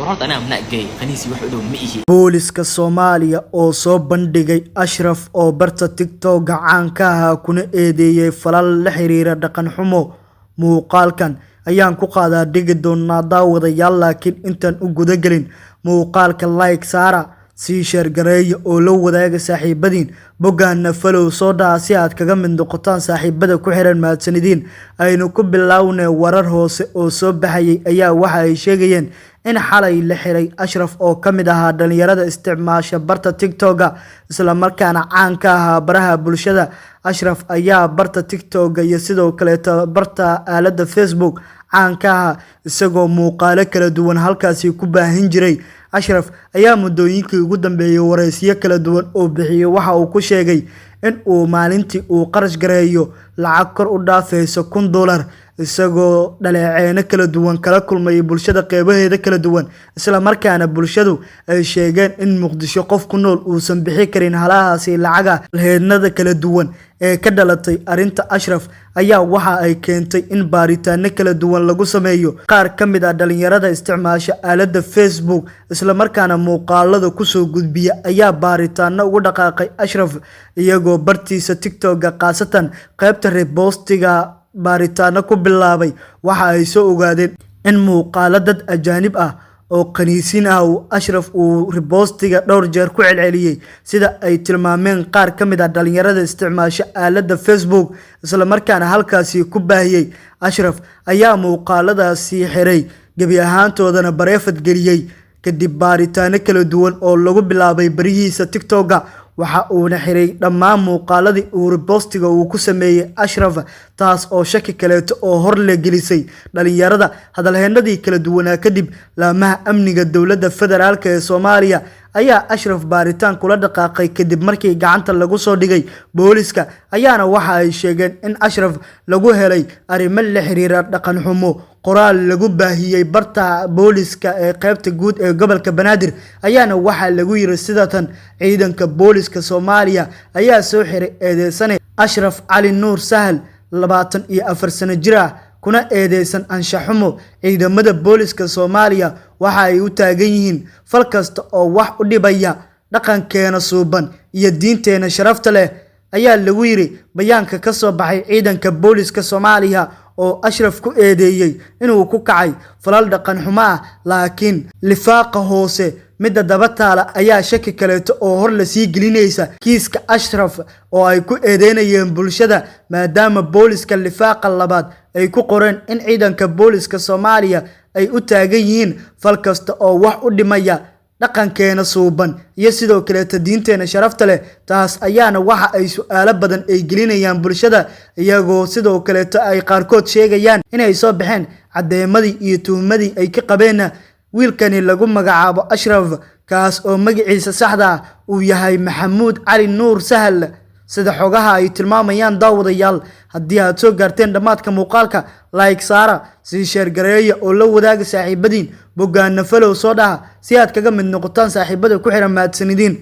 horta ana amna gay qaniisi wax u dhow ma ihi booliska Soomaaliya oo soo bandhigay Ashraf oo barta TikTok gacanka ah kuna eedeeyay falal la xiriira dhaqan xumo muuqaalkan ayaan ku qaadaa dhigi doonaa daawadayaal laakiin intaan u guda galin muuqaalka like saara si share gareeyo oo la wadaaga saaxiibadiin bogaana follow soo dhaa si aad kaga mid noqotaan saaxiibada ku xiran mahadsanidin aynu ku bilownay warar hoose oo soo baxayay ayaa waxa ay sheegayeen in xalay la xiray Ashraf oo kamid ahaa dhalinyarada isticmaasha barta TikTok isla markaana caan ka ahaa baraha bulshada Ashraf ayaa barta TikTok iyo sidoo kale barta aalada Facebook caan ka ahaa isagoo muuqaalo kala duwan halkaasi ku baahin jiray Ashraf ayaa muddooyinkii ugu dambeeyay wareysiyo kala duwan oo bixiyay waxa uu ku sheegay in uu maalintii uu qarash gareeyo lacag kor u dhaafayso $1,000 isagoo dhaleeceeno kala duwan kala kulmay bulshada qeybaheeda kala duwan isla markaana bulshadu ay sheegeen in Muqdisho qof ku nool uusan bixi karin halahaasi lacaga heednada kala duwan ee ka dhalatay arinta Ashraf ayaa waxa ay keentay in baaritaano kala duwan lagu sameeyo qaar kamid ah dhalinyarada isticmaasha aalada Facebook isla markaana muuqaalada ku soo gudbiya ayaa baaritaano ugu dhaqaaqay Ashraf iyagoo bartiisa TikTok qaasatan qaybta repostiga baaritaano ku bilaabay waxa ay soo ogaadeen in muuqaalo dad ajaanib ah oo qaniisin ah uu Ashraf uu repostiga dhowr jeer ku celceliyay sida ay tilmaameen qaar kamid ah dhalinyarada isticmaasha aalada Facebook isla markaana halkaasi ku baahiyay Ashraf ayaa muuqaaladaasi xiray gabi ahaantoodana bareefad geliyay kadib baaritaano kala duwan oo lagu bilaabay barihiisa TikTok waxa uu xiray dhammaan muuqaaladii uu repostiga uu ku sameeyay Ashraf taas oo shaki kaleeto oo hor la gelisay dhalinyarada hadalheennadii kala duwanaa kadib laamaha amniga dawladda federaalka ee Soomaaliya ayaa Ashraf baaritaan kula dhaqaaqay kadib markii gacanta lagu soo dhigay booliska ayaana waxa ay sheegeen in Ashraf lagu helay arrimo la xiriira dhaqan xumo qoraal lagu baahiyay barta booliska ee qaybta guud ee gobolka Banaadir ayaana waxa lagu yiri sidatan ciidanka booliska Soomaaliya ayaa soo xiray eedeysan Ashraf Cali Nuur Sahal 24 sano jir ah kuna eedeysan anshaxumo ciidamada booliska Soomaaliya waxa ay u taagan yihiin fal kasta oo wax u dhibaya dhaqankeena suuban iyo diinteena sharafta leh ayaa lagu yiri bayaanka ka soo baxay ciidanka booliska Soomaaliya oo Ashraf ku eedeeyay inuu ku kacay falal dhaqan xumo ah laakiin lifaaqa hoose mid daba taala ayaa shaki kaleeto oo hor la sii gelinaysa kiiska Ashraf oo ay ku eedeynayeen bulshada maadaama booliska lifaaqa labaad ay ku qoreen in ciidanka booliska Soomaaliya ay u taagan yihiin fal kasta oo wax u dhimaya dhaqankeena suuban iyo sidoo kale diinteena sharafta leh taas ayaana waxa ay su'aalo badan ay gelinayaan bulshada iyagoo sidoo kale ay qaarkood sheegayaan inay soo baxeen cadeemadii iyo tuhmadii ay ka qabeen wiilkani lagu magacaabo Ashraf kaas oo magaciisa saxda ah uu yahay Maxamuud Cali Nuur Sahal sida xogaha ay tilmaamayaan daawadayaal haddii aad soo gaarteen dhamaadka muuqaalka like saara si share gareeyo oo la wadaaga saaxiibadiin bogaana follow soo dhaha si aad kaga mid noqotaan saaxiibada ku xiran mahadsanidin